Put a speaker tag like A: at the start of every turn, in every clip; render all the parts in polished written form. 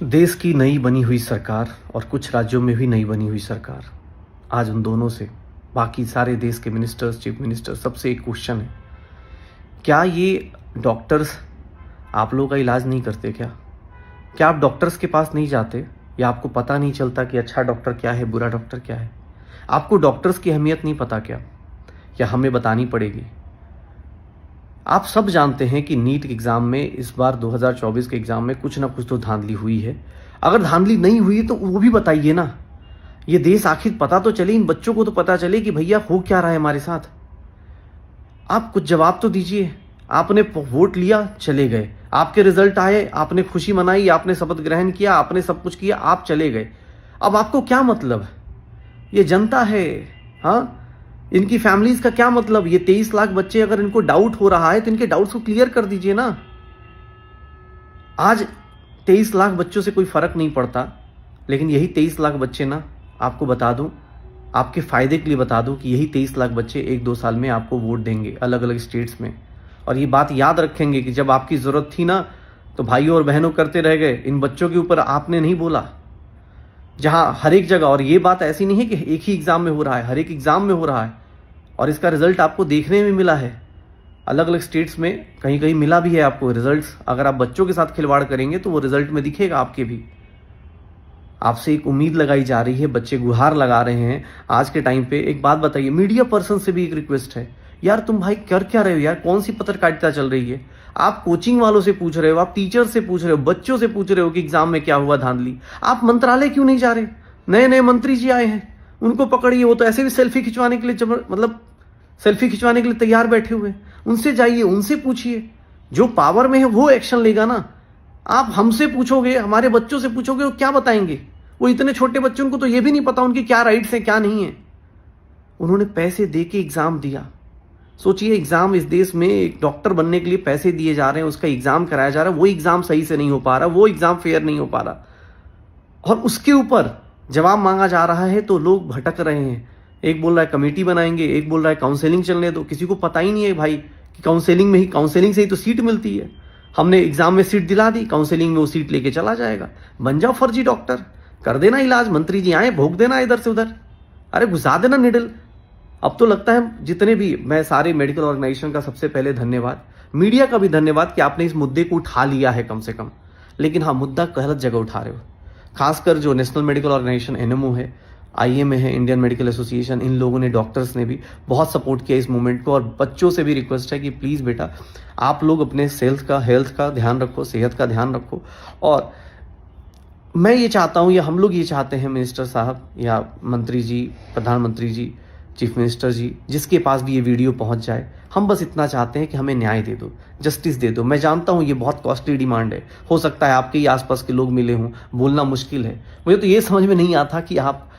A: देश की नई बनी हुई सरकार और कुछ राज्यों में भी नई बनी हुई सरकार, आज उन दोनों से बाकी सारे देश के मिनिस्टर्स, चीफ मिनिस्टर, सबसे एक क्वेश्चन है, क्या ये डॉक्टर्स आप लोगों का इलाज नहीं करते क्या? क्या आप डॉक्टर्स के पास नहीं जाते, या आपको पता नहीं चलता कि अच्छा डॉक्टर क्या है, बुरा डॉक्टर क्या है? आपको डॉक्टर्स की अहमियत नहीं पता क्या? या हमें बतानी पड़ेगी? आप सब जानते हैं कि नीट एग्ज़ाम में इस बार 2024 के एग्ज़ाम में कुछ ना कुछ तो धांधली हुई है। अगर धांधली नहीं हुई तो वो भी बताइए ना। ये देश आखिर पता तो चले, इन बच्चों को तो पता चले कि भैया हो क्या रहा है हमारे साथ। आप कुछ जवाब तो दीजिए। आपने वोट लिया, चले गए, आपके रिजल्ट आए, आपने खुशी मनाई, आपने शपथ ग्रहण किया, आपने सब कुछ किया, आप चले गए। अब आपको क्या मतलब? ये जनता है, हाँ, इनकी फैमिलीज का क्या मतलब? ये 23 लाख बच्चे, अगर इनको डाउट हो रहा है तो इनके डाउट्स को क्लियर कर दीजिए ना। आज 23 लाख बच्चों से कोई फर्क नहीं पड़ता, लेकिन यही 23 लाख बच्चे ना, आपको बता दूं, आपके फायदे के लिए बता दूं कि यही 23 लाख बच्चे 1-2 साल में आपको वोट देंगे अलग अलग स्टेट्स में। और ये बात याद रखेंगे कि जब आपकी जरूरत थी ना, तो भाइयों और बहनों करते रह गए, इन बच्चों के ऊपर आपने नहीं बोला। जहां हर एक जगह, और ये बात ऐसी नहीं है कि एक ही एग्जाम में हो रहा है, हर एक एग्जाम में हो रहा है, और इसका रिजल्ट आपको देखने में मिला है। अलग अलग स्टेट्स में कहीं कहीं मिला भी है आपको रिजल्ट्स। अगर आप बच्चों के साथ खिलवाड़ करेंगे तो वो रिजल्ट में दिखेगा आपके भी। आपसे एक उम्मीद लगाई जा रही है, बच्चे गुहार लगा रहे हैं आज के टाइम पे। एक बात बताइए, मीडिया पर्सन से भी एक रिक्वेस्ट है, यार तुम भाई कर क्या रहे हो यार? कौन सी पत्रकारिता चल रही है? आप कोचिंग वालों से पूछ रहे हो, आप टीचर से पूछ रहे हो, बच्चों से पूछ रहे हो कि एग्जाम में क्या हुआ धांधली। आप मंत्रालय क्यों नहीं जा रहे? नए नए मंत्री जी आए हैं, उनको पकड़िए। वो तो ऐसे भी सेल्फी खिंचवाने के लिए मतलब सेल्फी खिंचवाने के लिए तैयार बैठे हुए। उनसे जाइए, उनसे पूछिए। जो पावर में है वो एक्शन लेगा ना। आप हमसे पूछोगे, हमारे बच्चों से पूछोगे, वो क्या बताएंगे? वो इतने छोटे बच्चों को तो ये भी नहीं पता उनकी क्या राइट्स हैं क्या नहीं है। उन्होंने पैसे दे के एग्जाम दिया। सोचिए, एग्जाम इस देश में एक डॉक्टर बनने के लिए पैसे दिए जा रहे हैं, उसका एग्जाम कराया जा रहा है, वो एग्जाम सही से नहीं हो पा रहा, वो एग्जाम फेयर नहीं हो पा रहा, और उसके ऊपर जवाब मांगा जा रहा है तो लोग भटक रहे हैं। एक बोल रहा है कमेटी बनाएंगे, एक बोल रहा है काउंसलिंग चलने दो। किसी को पता ही नहीं है भाई कि काउंसलिंग से ही तो सीट मिलती है। हमने एग्जाम में सीट दिला दी, काउंसलिंग में वो सीट लेके चला जाएगा। बन जाओ फर्जी डॉक्टर, कर देना इलाज, मंत्री जी आए भोग देना इधर से उधर, अरे घुसा देना निडल। अब तो लगता है जितने भी, मैं सारे मेडिकल ऑर्गेनाइजेशन का सबसे पहले धन्यवाद, मीडिया का भी धन्यवाद कि आपने इस मुद्दे को उठा लिया है कम से कम। लेकिन हाँ, मुद्दा गलत जगह उठा रहे हो। खासकर जो नेशनल मेडिकल ऑर्गेनाइजेशन एनएमओ है, आईएमए है, इंडियन मेडिकल एसोसिएशन, इन लोगों ने, डॉक्टर्स ने भी बहुत सपोर्ट किया इस मूवमेंट को। और बच्चों से भी रिक्वेस्ट है कि प्लीज़ बेटा, आप लोग अपने हेल्थ का ध्यान रखो, सेहत का ध्यान रखो। और मैं ये चाहता हूँ, या हम लोग ये चाहते हैं, मिनिस्टर साहब या मंत्री जी, प्रधानमंत्री जी, चीफ मिनिस्टर जी, जिसके पास भी ये वीडियो पहुंच जाए, हम बस इतना चाहते हैं कि हमें न्याय दे दो, जस्टिस दे दो। मैं जानता हूँ ये बहुत कॉस्टली डिमांड है, हो सकता है आपके ही आसपास के लोग मिले हों, बोलना मुश्किल है। मुझे तो ये समझ में नहीं आता कि आप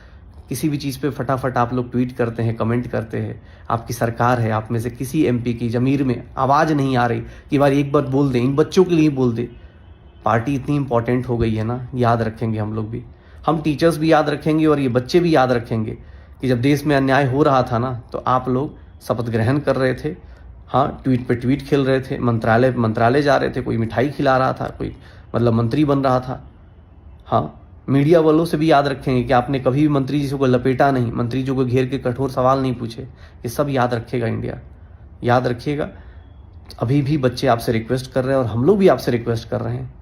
A: किसी भी चीज़ पे फटाफट आप लोग ट्वीट करते हैं, कमेंट करते हैं। आपकी सरकार है, आप में से किसी एमपी की ज़मीर में आवाज़ नहीं आ रही कि भाई एक बार बोल दें, इन बच्चों के लिए बोल दे। पार्टी इतनी इंपॉर्टेंट हो गई है ना, याद रखेंगे हम लोग भी, हम टीचर्स भी याद रखेंगे, और ये बच्चे भी याद रखेंगे कि जब देश में अन्याय हो रहा था ना, तो आप लोग शपथ ग्रहण कर रहे थे, हाँ, ट्वीट पे ट्वीट खेल रहे थे, मंत्रालय जा रहे थे, कोई मिठाई खिला रहा था, कोई मतलब मंत्री बन रहा था। हाँ, मीडिया वालों से भी याद रखेंगे कि आपने कभी भी मंत्री जी को लपेटा नहीं, मंत्री जी को घेर के कठोर सवाल नहीं पूछे। ये सब याद रखेगा इंडिया, याद रखिएगा। अभी भी बच्चे आपसे रिक्वेस्ट कर रहे हैं, और हम लोग भी आपसे रिक्वेस्ट कर रहे हैं।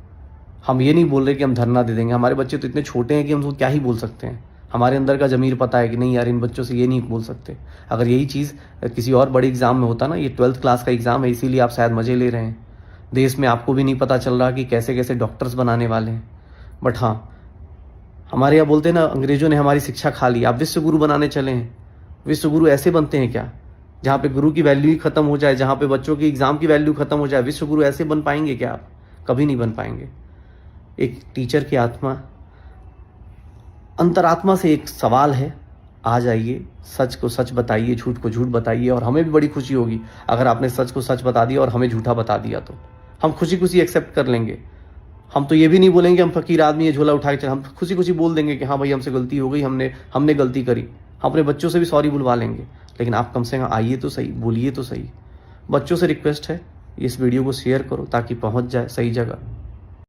A: हम ये नहीं बोल रहे कि हम धरना दे देंगे, हमारे बच्चे तो इतने छोटे हैं कि हम उनको क्या ही बोल सकते हैं। हमारे अंदर का ज़मीर पता है कि नहीं यार, इन बच्चों से ये नहीं बोल सकते। अगर यही चीज़ किसी और बड़े एग्जाम में होता ना, ये 12th क्लास का एग्जाम है, इसीलिए आप शायद मज़े ले रहे हैं। देश में आपको भी नहीं पता चल रहा कि कैसे कैसे डॉक्टर्स बनाने वाले हैं। बट हाँ, हमारे यहाँ बोलते हैं ना, अंग्रेजों ने हमारी शिक्षा खा ली, आप विश्व गुरु बनाने चले हैं। विश्व गुरु ऐसे बनते हैं क्या, जहाँ पे गुरु की वैल्यू ही खत्म हो जाए, जहाँ पे बच्चों की एग्जाम की वैल्यू खत्म हो जाए? विश्व गुरु ऐसे बन पाएंगे क्या आप? कभी नहीं बन पाएंगे। एक टीचर की आत्मा, अंतरात्मा से एक सवाल है, आ जाइए, सच को सच बताइए, झूठ को झूठ बताइए। और हमें भी बड़ी खुशी होगी अगर आपने सच को सच बता दिया और हमें झूठा बता दिया, तो हम खुशी खुशी एक्सेप्ट कर लेंगे। हम तो ये भी नहीं बोलेंगे हम फकीर आदमी, ये झोला उठा के चले, हम खुशी खुशी बोल देंगे कि हाँ भाई, हमसे गलती हो गई, हमने गलती करी। हम अपने बच्चों से भी सॉरी बुलवा लेंगे। लेकिन आप कम से कम आइए तो सही, बोलिए तो सही। बच्चों से रिक्वेस्ट है, इस वीडियो को शेयर करो ताकि पहुंच जाए सही जगह।